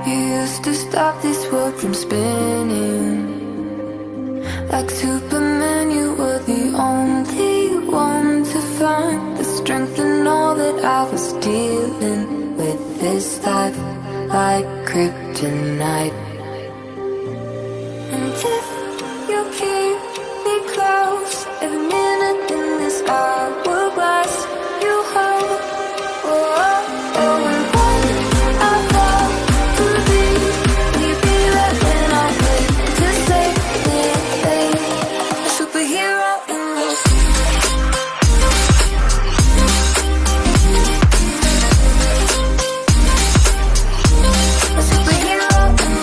used to stop this world from spinning. Like Superman, you were the only one to find the strength in all that I was dealing with this life, like kryptonite. And if you keep me close, every minute in this hourglass you hold. Oh, oh, oh, and when I fall to be, will you be right when I wait to save me? A superhero in your a superhero in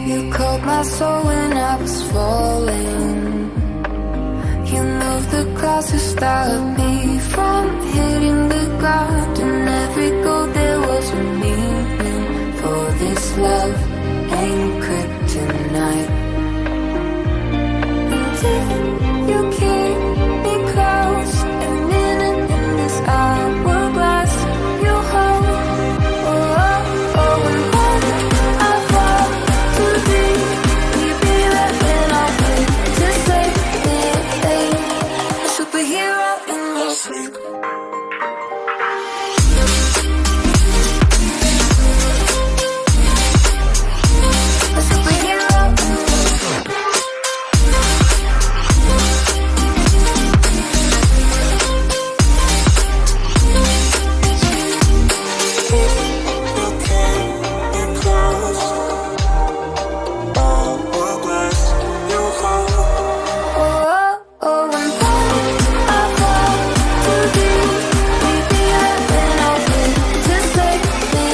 you called my soul when I was falling. You moved the clouds to stop me from hitting the ground. And every goal there was a meaning. For this love ain't kryptonite. And if you keep me close, every minute in this hourglass you hold. Oh, oh, oh, and when I fall to be, will you be right when I wait to save me? A superhero in your sleep. A superhero in your sleep. Oh, oh, oh, and when I fall to be, will you be right when I wait to save me?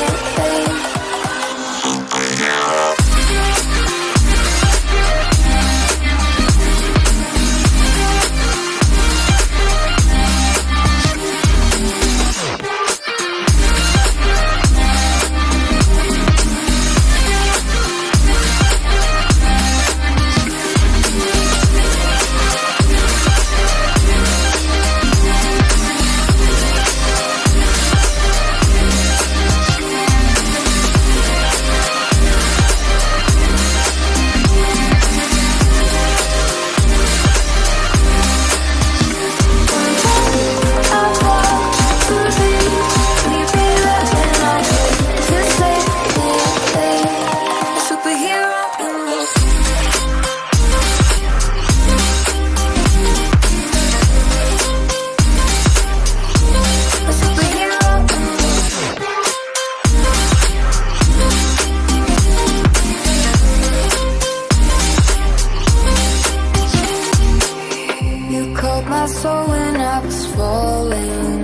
You called my soul when I was falling.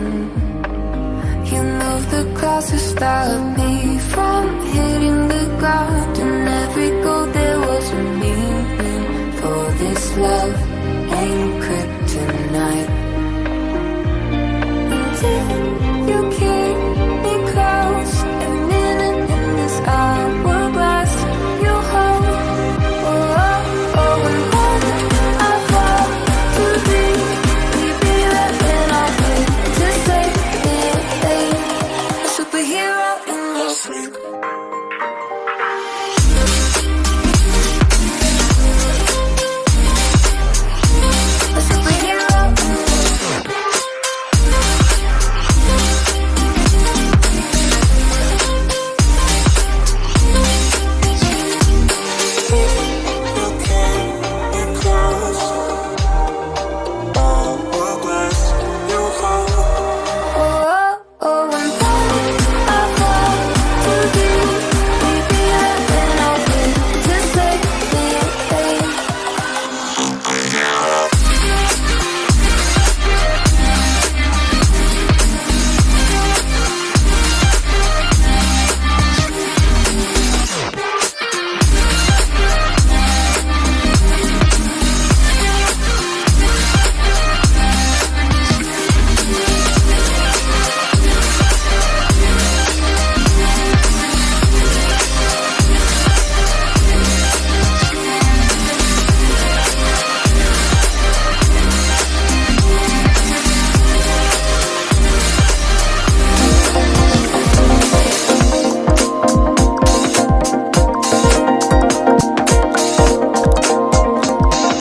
You moved the clouds to stop me from hitting the ground. And every goal there was a meaning. For this love ain't kryptonite. And if